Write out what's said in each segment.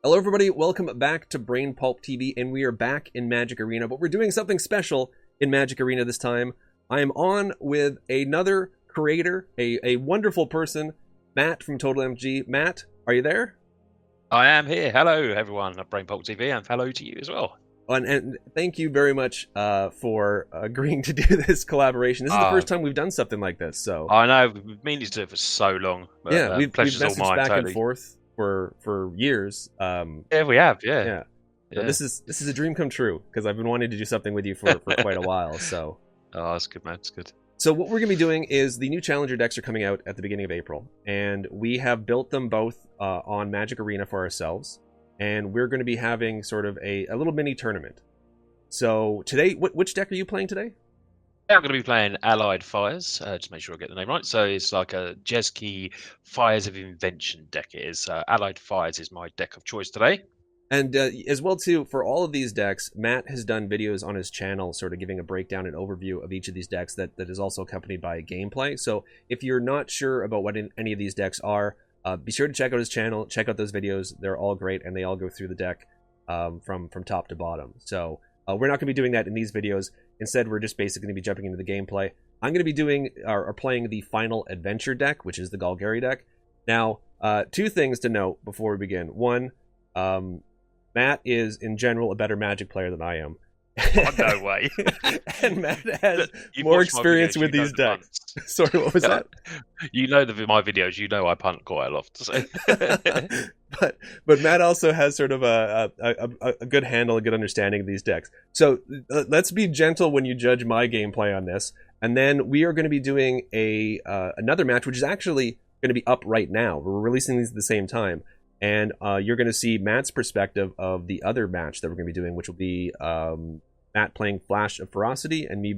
Hello everybody, welcome back to Brain Pulp TV, and we are back in Magic Arena, but we're doing something special in Magic Arena this time. I am on with another creator, a wonderful person, Matt from TOTALmtg. Matt, are you there? I am here. Hello everyone at Brain Pulp TV, and hello to you as well. And thank you very much for agreeing to do this collaboration. This is the first time we've done something like this, so... I know, we've been meaning to do it for so long. But, yeah, we've messaged all mine, back totally. and forth for years. Yeah, we have, yeah. So this is a dream come true, because I've been wanting to do something with you for quite a while, so... Oh, that's good, man. It's good. So what we're going to be doing is the new Challenger decks are coming out at the beginning of April, and we have built them both on Magic Arena for ourselves, and we're going to be having sort of a little mini tournament. So today, which deck are you playing today? Yeah, I'm going to be playing Allied Fires, just make sure I get the name right. So it's like a Jesky Fires of Invention deck. It is. Allied Fires is my deck of choice today. And as well, too, for all of these decks, Matt has done videos on his channel sort of giving a breakdown and overview of each of these decks that is also accompanied by gameplay. So if you're not sure about what any of these decks are, be sure to check out his channel, check out those videos. They're all great, and they all go through the deck from top to bottom. So we're not going to be doing that in these videos. Instead, we're just basically going to be jumping into the gameplay. I'm going to be doing or playing the Final Adventure deck, which is the Golgari deck. Now, two things to note before we begin. One, Matt is, in general, a better Magic player than I am. Oh, no way. And Matt has more experience with these decks. Sorry, what was that? You know my videos. You know I punt quite a lot. So. but Matt also has sort of a good handle, a good understanding of these decks. So let's be gentle when you judge my gameplay on this. And then we are going to be doing another match, which is actually going to be up right now. We're releasing these at the same time. And you're going to see Matt's perspective of the other match that we're going to be doing, which will be Matt playing Flash of Ferocity and me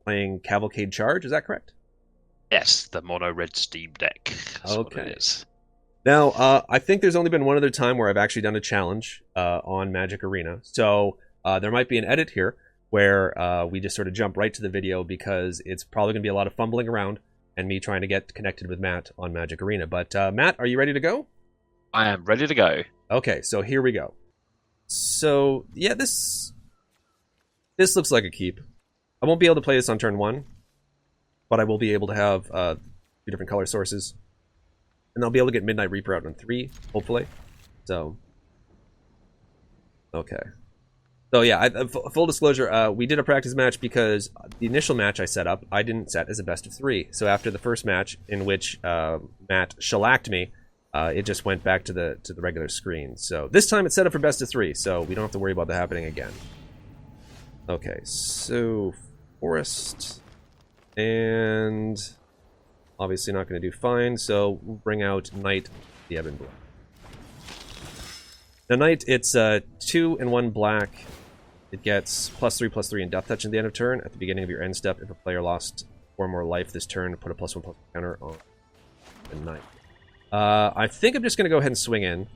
playing Cavalcade Charge. Is that correct? Yes, the mono red Steam deck. That's okay. What it is. Now, I think there's only been one other time where I've actually done a challenge on Magic Arena. So there might be an edit here where we just sort of jump right to the video, because it's probably going to be a lot of fumbling around and me trying to get connected with Matt on Magic Arena. But Matt, are you ready to go? I am ready to go. Okay, so here we go. So, yeah, this looks like a keep. I won't be able to play this on turn 1, but I will be able to have 2 different color sources. And I'll be able to get Midnight Reaper out on 3, hopefully. So, okay. So, yeah, full disclosure, we did a practice match because the initial match I set up, I didn't set as a best of 3. So after the first match, in which Matt shellacked me, it just went back to the regular screen. So this time it's set up for best of 3, so we don't have to worry about that happening again. Okay, so Forest, and obviously not going to do fine, so we'll bring out Knight, the Ebon Blue. Now Knight, it's 2 and 1 black. It gets +3/+3 and Death Touch at the end of turn. At the beginning of your end step, if a player lost 4 more life this turn, put a +1/+1 counter on the Knight. I think I'm just going to go ahead and swing in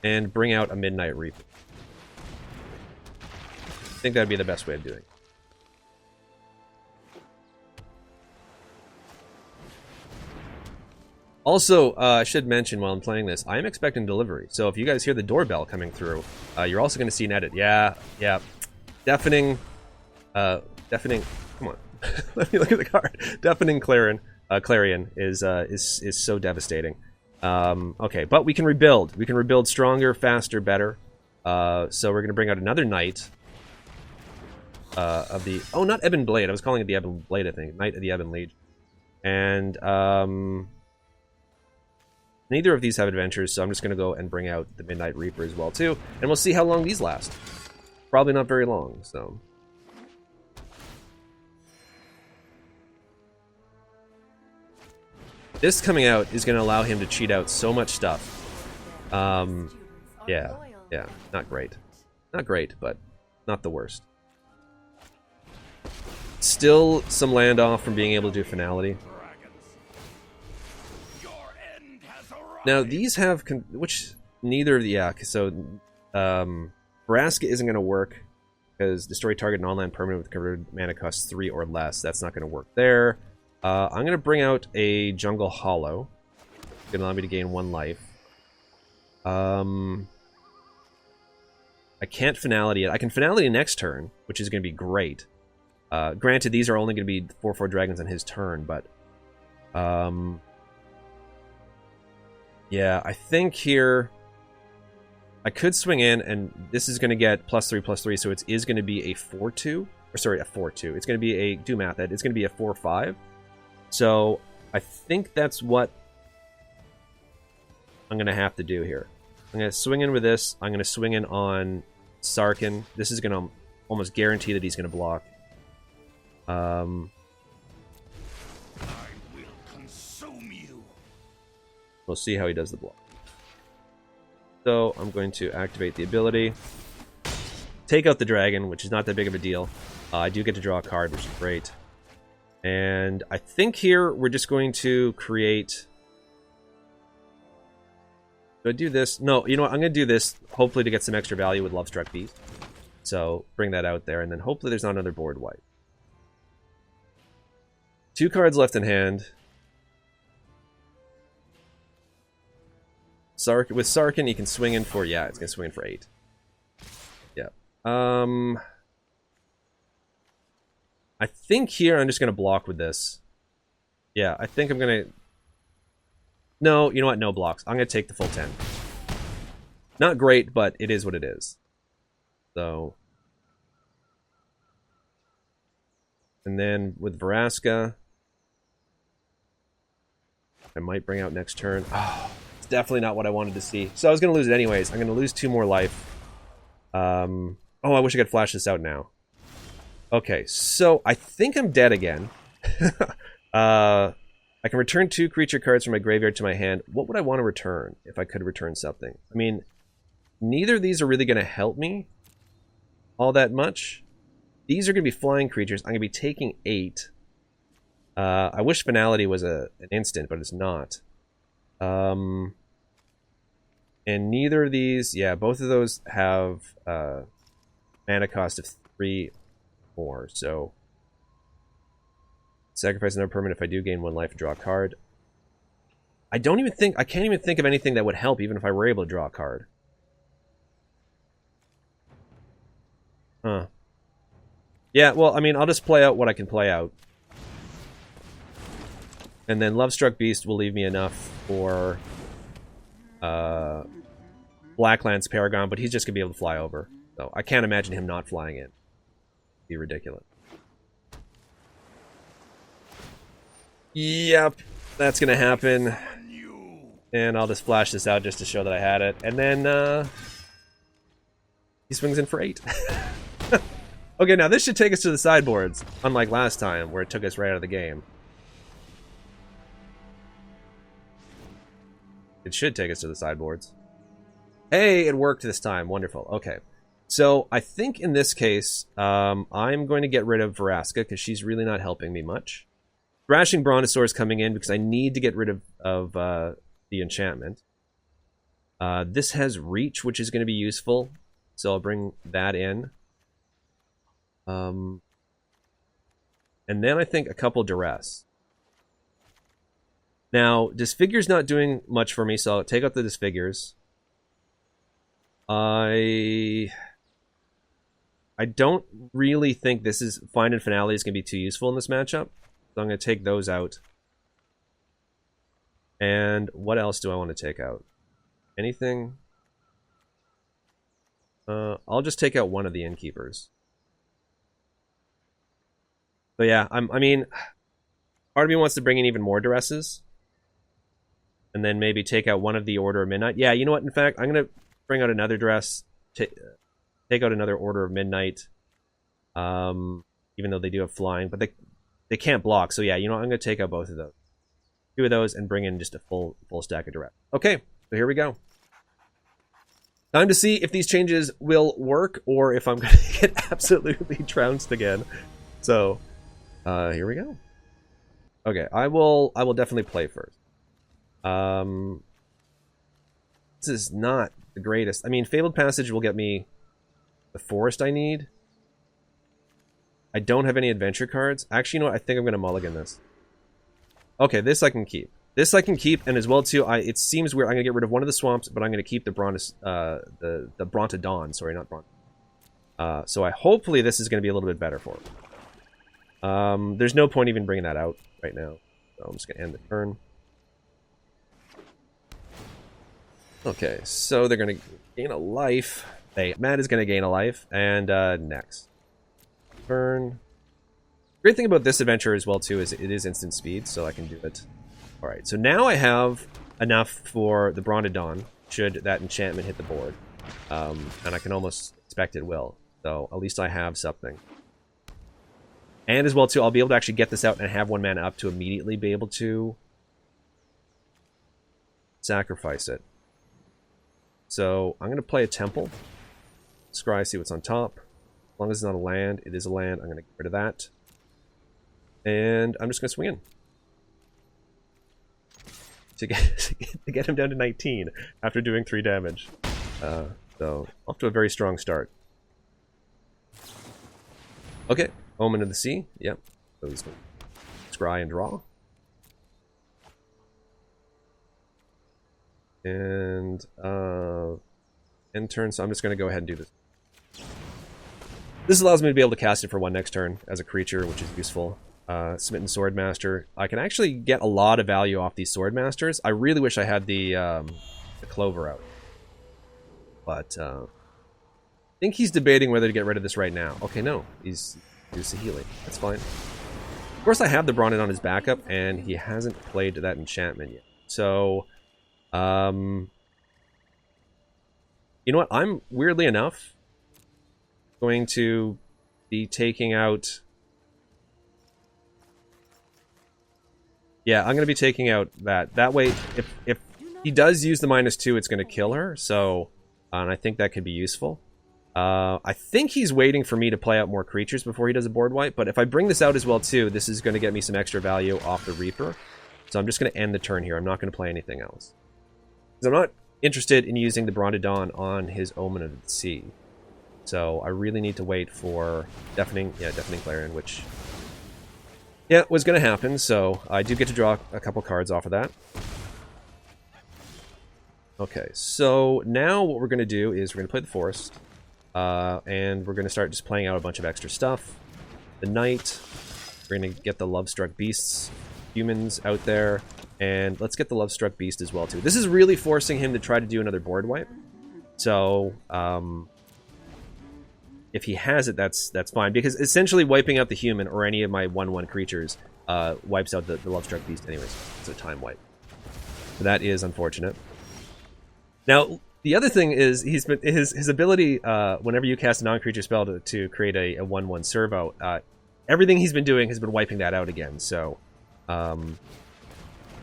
and bring out a Midnight Reaper. I think that would be the best way of doing it. Also, I should mention while I'm playing this, I am expecting delivery. So if you guys hear the doorbell coming through, you're also going to see an edit. Yeah. Deafening, come on. Let me look at the card. Deafening Clarion is so devastating. Okay, but we can rebuild. We can rebuild stronger, faster, better. So we're going to bring out another Knight of the... Oh, not Ebon Blade. I was calling it the Ebon Blade, I think. Knight of the Ebon Legion. And neither of these have adventures, so I'm just going to go and bring out the Midnight Reaper as well, too. And we'll see how long these last. Probably not very long, so... This coming out is going to allow him to cheat out so much stuff. Yeah, not great. Not great, but not the worst. Still some land off from being able to do Finality. Now, these have... which neither of the... Yeah, so... Vraska isn't going to work, because destroy target non-land permanent with converted mana cost 3 or less. That's not going to work there. I'm going to bring out a Jungle Hollow. It's going to allow me to gain 1 life. I can't Finality it. I can Finality next turn, which is going to be great. Granted, these are only going to be 4/4 dragons on his turn, but... yeah, I think here... I could swing in, and this is going to get +3/+3, so it is going to be a 4/2. Or sorry, a 4/2. It's going to be a... do math it. It's going to be a 4/5. So, I think that's what I'm going to have to do here. I'm going to swing in with this. I'm going to swing in on Sarkhan. This is going to almost guarantee that he's going to block. I will consume you. We'll see how he does the block. So I'm going to activate the ability. Take out the dragon, which is not that big of a deal. I do get to draw a card, which is great. And I think here we're just going to create... do I do this? No, you know what? I'm going to do this, hopefully to get some extra value with Lovestruck Beast. So, bring that out there, and then hopefully there's not another board wipe. 2 cards left in hand. With Sarkhan, you can swing in for... yeah, it's going to swing in for 8. Yeah. I think here I'm just going to block with this. Yeah, I think I'm going to... no, you know what? No blocks. I'm going to take the full 10. Not great, but it is what it is. So... and then with Vraska... I might bring out next turn. Oh, it's definitely not what I wanted to see. So I was going to lose it anyways. I'm going to lose 2 more life. Oh, I wish I could flash this out now. Okay, so I think I'm dead again. I can return 2 creature cards from my graveyard to my hand. What would I want to return if I could return something? I mean, neither of these are really going to help me all that much. These are going to be flying creatures. I'm going to be taking 8. I wish Finality was an instant, but it's not. And neither of these... yeah, both of those have mana cost of 3 more, so... sacrifice another permanent if I do gain 1 life and draw a card. I can't even think of anything that would help even if I were able to draw a card. Huh. Yeah, well, I mean, I'll just play out what I can play out. And then Lovestruck Beast will leave me enough for Blacklands Paragon, but he's just going to be able to fly over. So I can't imagine him not flying in. It'd be ridiculous. Yep, that's going to happen. And I'll just flash this out just to show that I had it. And then he swings in for 8. Okay, now this should take us to the sideboards, unlike last time where it took us right out of the game. It should take us to the sideboards. Hey, it worked this time. Wonderful. Okay. So, I think in this case, I'm going to get rid of Vraska because she's really not helping me much. Thrashing Brontosaur is coming in because I need to get rid of the enchantment. This has Reach, which is going to be useful. So I'll bring that in. And then I think a couple Duress. Now, Disfigure's not doing much for me, so I'll take out the Disfigures. I don't really think this is... Find and Finale is going to be too useful in this matchup. So I'm going to take those out. And what else do I want to take out? Anything? I'll just take out one of the Innkeepers. So yeah, I mean, part of me wants to bring in even more Duresses. And then maybe take out one of the Order of Midnight. Yeah, you know what? In fact, I'm going to bring out another Duress. Take out another Order of Midnight. Even though they do have flying. But they can't block. So yeah, you know what? I'm going to take out both of those. 2 of those and bring in just a full stack of Duress. Okay, so here we go. Time to see if these changes will work or if I'm going to get absolutely trounced again. So, here we go. Okay, I will definitely play first. This is not the greatest. I mean, Fabled Passage will get me the forest I need. I don't have any adventure cards. Actually, you know what? I think I'm going to mulligan this. Okay, this I can keep. This I can keep, and as well too, it seems weird. I'm going to get rid of one of the swamps, but I'm going to keep the the Brontodon. Sorry, not Bront. So hopefully this is going to be a little bit better for him. There's no point even bringing that out right now. So I'm just going to end the turn. Okay, so they're going to gain a life. Matt is going to gain a life, and next turn. Great thing about this adventure as well too is it is instant speed, so I can do it. All right, so now I have enough for the Brontodon should that enchantment hit the board, and I can almost expect it will. So at least I have something. And as well too, I'll be able to actually get this out and have 1 mana up to immediately be able to sacrifice it. So I'm going to play a temple. Scry, see what's on top. As long as it's not a land, it is a land. I'm going to get rid of that. And I'm just going to swing in. To get him down to 19 after doing 3 damage. So, off to a very strong start. Okay, Omen of the Sea. Yep. Scry and draw. And, end turn, so I'm just going to go ahead and do this. This allows me to be able to cast it for 1 next turn as a creature, which is useful. Smitten Swordmaster. I can actually get a lot of value off these Swordmasters. I really wish I had the Clover out. But, I think he's debating whether to get rid of this right now. Okay, no. He's Saheeli. That's fine. Of course, I have the Brontodon on his backup, and he hasn't played that enchantment yet. So, you know what? I'm, weirdly enough, going to be taking out... Yeah, I'm going to be taking out that. That way, if he does use the -2, it's going to kill her. So, and I think that could be useful. I think he's waiting for me to play out more creatures before he does a board wipe. But if I bring this out as well, too, this is going to get me some extra value off the Reaper. So I'm just going to end the turn here. I'm not going to play anything else. Because I'm not interested in using the Brontodon on his Omen of the Sea. So I really need to wait for Deafening Clarion, which... yeah, it was going to happen, so I do get to draw a couple cards off of that. Okay, so now what we're going to do is we're going to play the Forest. And we're going to start just playing out a bunch of extra stuff. The Knight. We're going to get the Lovestruck Beasts, humans out there. And let's get the Lovestruck Beast as well, too. This is really forcing him to try to do another board wipe. So, if he has it, that's fine. Because essentially wiping out the human or any of my 1/1 creatures wipes out the Lovestruck Beast anyways. It's a time wipe. So that is unfortunate. Now, the other thing is his ability, whenever you cast a non-creature spell to create a 1/1 servo, everything he's been doing has been wiping that out again. So, I'm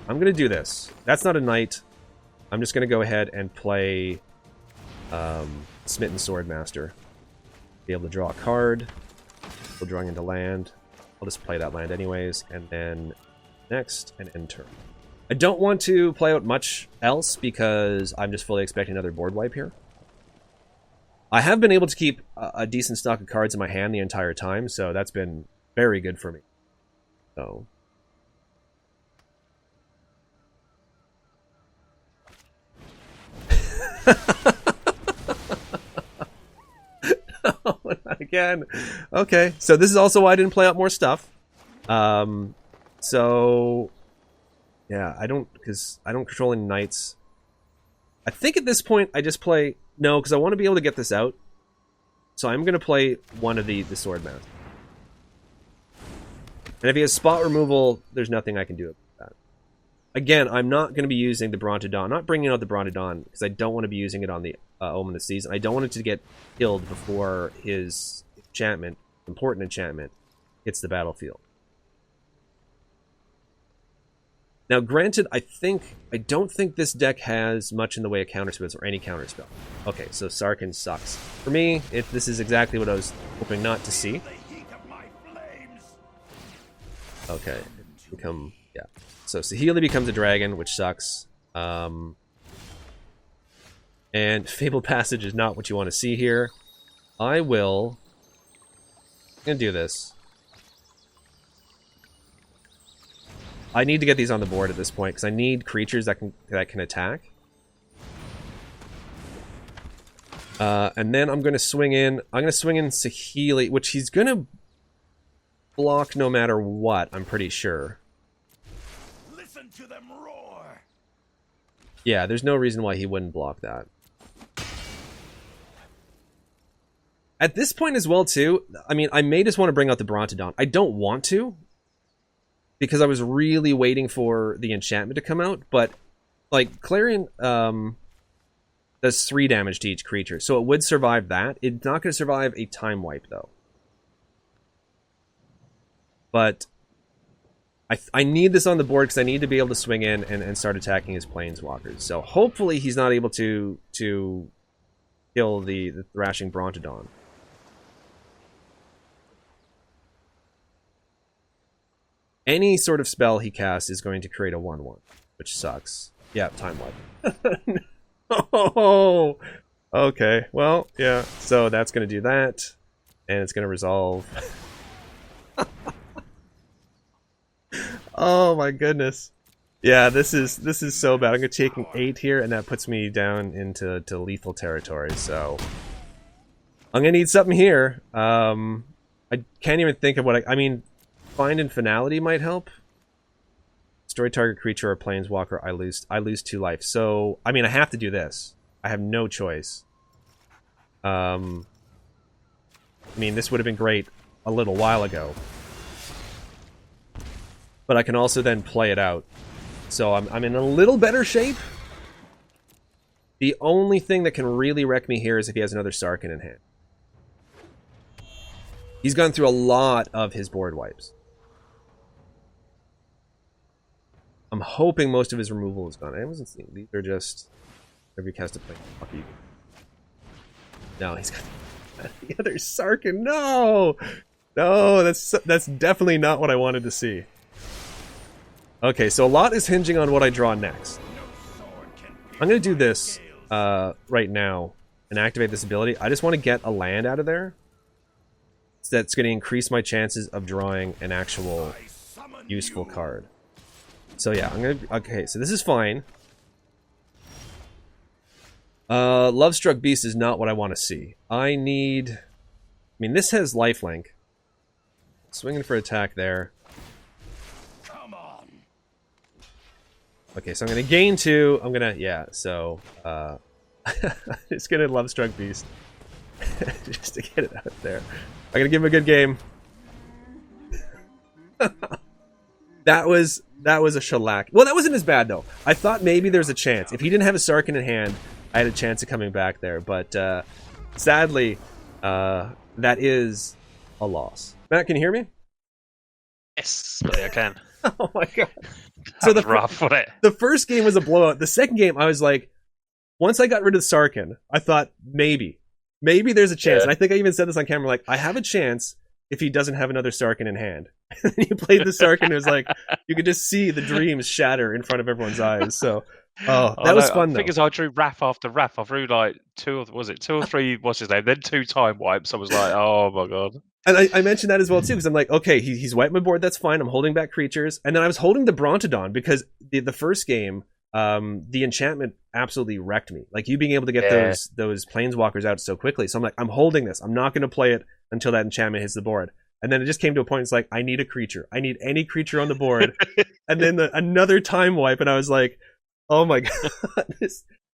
going to do this. That's not a knight. I'm just going to go ahead and play Smitten Swordmaster. Be able to draw a card. We're drawing into land. I'll just play that land anyways. And then next, an end turn. I don't want to play out much else because I'm just fully expecting another board wipe here. I have been able to keep a decent stock of cards in my hand the entire time, so that's been very good for me. So... oh, not again. Okay, so this is also why I didn't play out more stuff. So... yeah, because I don't control any knights. I think at this point I just play... no, because I want to be able to get this out. So I'm going to play one of the Swordmaster. And if he has spot removal, there's nothing I can do about that. Again, I'm not going to be using the Brontodon. I'm not bringing out the Brontodon because I don't want to be using it on the Omen of the Seas. I don't want it to get killed before his enchantment, important enchantment, hits the battlefield. Now, granted, I don't think this deck has much in the way of counterspells or any counterspell. Okay, so Sarkhan sucks. For me, this is exactly what I was hoping not to see. Okay, yeah. So Saheeli becomes a dragon, which sucks. And Fabled Passage is not what you want to see here. I'm gonna do this. I need to get these on the board at this point because I need creatures that can attack. And then I'm going to swing in. I'm going to swing in Saheeli, which he's going to block no matter what, I'm pretty sure. Listen to them roar. Yeah, there's no reason why he wouldn't block that. At this point as well, too, I mean, I may just want to bring out the Brontodon. I don't want to, because I was really waiting for the enchantment to come out, but, like, Clarion does 3 damage to each creature, so it would survive that. It's not going to survive a time wipe, though. But I need this on the board because I need to be able to swing in and start attacking his planeswalkers. So hopefully he's not able to kill the Thrashing Brontodon. Any sort of spell he casts is going to create a 1/1, which sucks. Yeah, time wipe. Oh, okay. Well, yeah. So that's going to do that, and it's going to resolve. Oh my goodness. Yeah, this is so bad. I'm going to take an 8 here, and that puts me down into lethal territory. So I'm going to need something here. I can't even think of what I mean. Find Infinality might help. Destroy target creature or planeswalker. I lose 2 life. So I mean, I have to do this. I have no choice. I mean, this would have been great a little while ago, but I can also then play it out. So I'm in a little better shape. The only thing that can really wreck me here is if he has another Sarkhan in hand. He's gone through a lot of his board wipes. I'm hoping most of his removal is gone. I wasn't seeing these are just every cast a play. Fuck you. No, he's got the other Sarkhan. No, no, that's definitely not what I wanted to see. Okay, so a lot is hinging on what I draw next. I'm gonna do this right now and activate this ability. I just want to get a land out of there. So that's going to increase my chances of drawing an actual useful card. So yeah, I'm gonna. Okay, so this is fine. Lovestruck Beast is not what I want to see. I mean, this has lifelink. Swinging for attack there. Come on. Okay, so I'm gonna gain 2. I'm gonna so it's gonna Lovestruck Beast just to get it out there. I'm gonna give him a good game. That was a shellac. Well, that wasn't as bad though. I thought maybe there's a chance. If he didn't have a Sarkhan in hand, I had a chance of coming back there. But sadly, that is a loss. Matt, can you hear me? Yes, I can. Oh my god. So the rough, wasn't it? The first game was a blowout. The second game, I was like, once I got rid of Sarkhan, I thought maybe there's a chance. Yeah. And I think I even said this on camera, like, I have a chance if he doesn't have another Sarkhan in hand. And you played the Sarkhan, it was like, you could just see the dreams shatter in front of everyone's eyes. So, that was fun, though. The thing is, I drew Wrath after Wrath. I drew like 2 or 3, what's his name? Then 2 time wipes. I was like, oh my god. And I mentioned that as well, too, because I'm like, okay, he's wiped my board, that's fine. I'm holding back creatures. And then I was holding the Brontodon because the first game, the enchantment absolutely wrecked me. Like, you being able to get those planeswalkers out so quickly. So I'm like, I'm holding this. I'm not going to play it until that enchantment hits the board. And then it just came to a point, it's like, I need a creature. I need any creature on the board. And then another time wipe, and I was like, oh my god.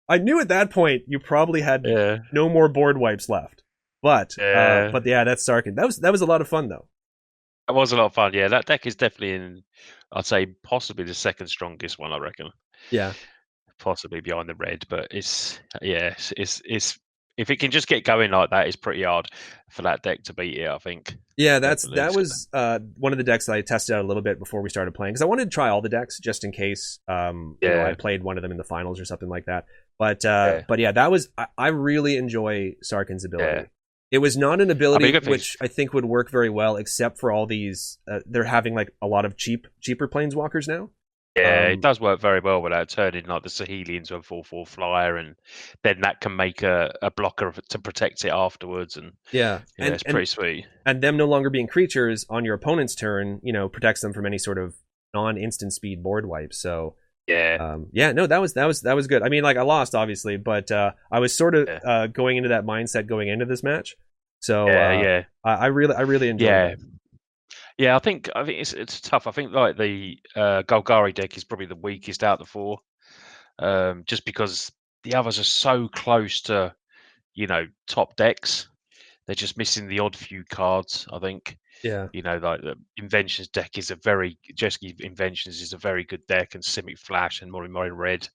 I knew at that point you probably had no more board wipes left. But yeah, that's Sarkhan. That was a lot of fun, though. It was a lot of fun, yeah. That deck is definitely in, I'd say, possibly the second strongest one, I reckon. Yeah. Possibly behind the red, but it's if it can just get going like that, it's pretty hard for that deck to beat it, I think. Yeah, that was one of the decks that I tested out a little bit before we started playing, because I wanted to try all the decks just in case I played one of them in the finals or something like that. But yeah, that was I really enjoy Sarkhan's ability. Yeah. It was not an ability which I think would work very well, except for all these. They're having like a lot of cheaper planeswalkers now. Yeah, it does work very well without turning like the Saheeli into a 4/4 flyer, and then that can make a blocker to protect it afterwards. And it's pretty sweet. And them no longer being creatures on your opponent's turn, protects them from any sort of non-instant speed board wipe. So yeah, no, that was good. I mean, like I lost obviously, but I was sort of going into that mindset going into this match. So I really enjoyed it. Yeah, I think it's tough. I think like the Golgari deck is probably the weakest out of the four, just because the others are so close to, you know, top decks. They're just missing the odd few cards, I think. Yeah. You know, like the Inventions deck is a very Jesky Inventions is a very good deck, and Simic Flash and Mori Mori Red.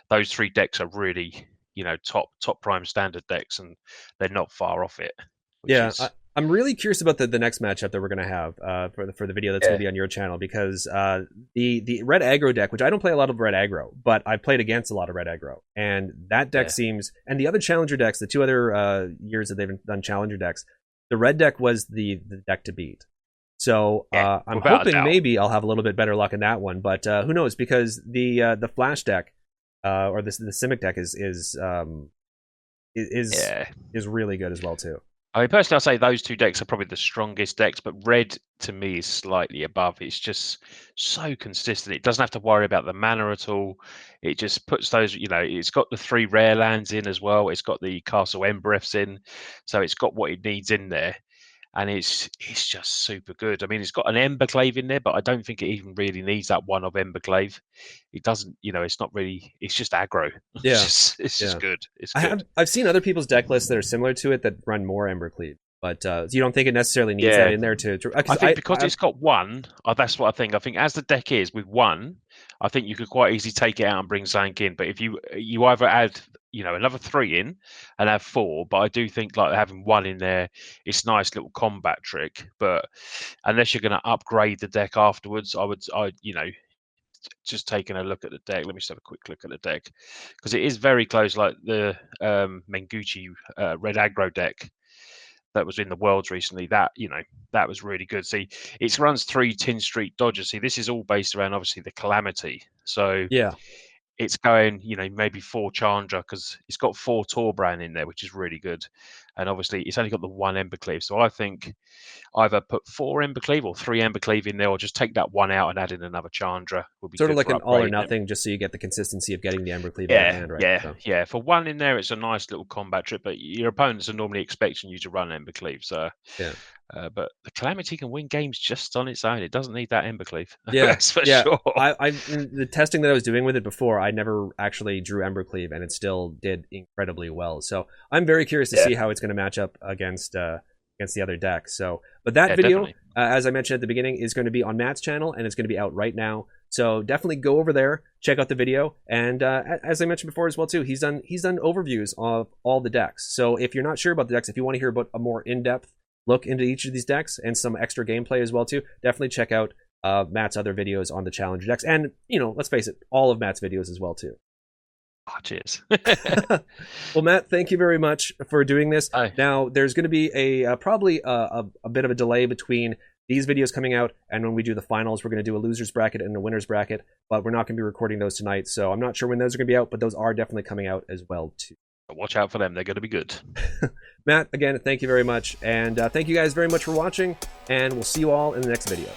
Those three decks are really, you know, top prime standard decks, and they're not far off it. I'm really curious about the next matchup that we're gonna have for the video that's gonna be on your channel, because the red aggro deck, which I don't play a lot of red aggro, but I played against a lot of red aggro, and that deck seems, and the other challenger decks, the two other years that they've done challenger decks, the red deck was the deck to beat. So I'm hoping maybe I'll have a little bit better luck in that one, but who knows, because the flash deck or the Simic deck is really good as well too. I mean, personally, I'll say those two decks are probably the strongest decks, but red to me is slightly above. It's just so consistent. It doesn't have to worry about the mana at all. It just puts those, you know, it's got the 3 rare lands in as well. It's got the Castle Embereths in, so it's got what it needs in there, and it's just super good. I mean, it's got an Emberclave in there, but I don't think it even really needs that one of Emberclave. It doesn't, you know, it's not really. It's just aggro. Yeah, it's just good. It's good. I've seen other people's deck lists that are similar to it that run more Embercleave, but you don't think it necessarily needs that in there to I think because it's got one. That's what I think. I think as the deck is with one, I think you could quite easily take it out and bring something in. But if you either add, you know, another 3 in and have 4, but I do think like having 1 in there, it's a nice little combat trick. But unless you're going to upgrade the deck afterwards, I you know, just taking a look at the deck. Let me just have a quick look at the deck, because it is very close. Like the Menguchi red aggro deck that was in the Worlds recently, that, you know, that was really good. See, it runs 3 Tin Street Dodgers. See, this is all based around obviously the Calamity. So it's going, you know, maybe 4 Chandra, because it's got 4 Torbran in there, which is really good. And obviously it's only got the 1 Embercleave. So I think either put 4 Embercleave or 3 Embercleave in there, or just take that 1 out and add in another Chandra. Would be sort of like an all or nothing, just so you get the consistency of getting the Embercleave in hand, right? Yeah. For 1 in there, it's a nice little combat trip, but your opponents are normally expecting you to run Embercleave. So but the Calamity can win games just on its own. It doesn't need that Embercleave. That's for sure. I the testing that I was doing with it before, I never actually drew Embercleave, and it still did incredibly well. So I'm very curious to see how it's going to match up against the other decks. So, but that video, as I mentioned at the beginning, is going to be on Matt's channel, and it's going to be out right now. So definitely go over there, check out the video, and as I mentioned before as well too, he's done overviews of all the decks. So if you're not sure about the decks, if you want to hear about a more in-depth look into each of these decks and some extra gameplay as well too, definitely check out Matt's other videos on the Challenger decks, and, you know, let's face it, all of Matt's videos as well too. Oh, cheers. Well, Matt, thank you very much for doing this. Now, there's going to be probably a bit of a delay between these videos coming out and when we do the finals. We're going to do a loser's bracket and a winner's bracket, but we're not going to be recording those tonight, so I'm not sure when those are going to be out, but those are definitely coming out as well too. Watch out for them. They're going to be good. Matt, again, thank you very much, and thank you guys very much for watching, and we'll see you all in the next video.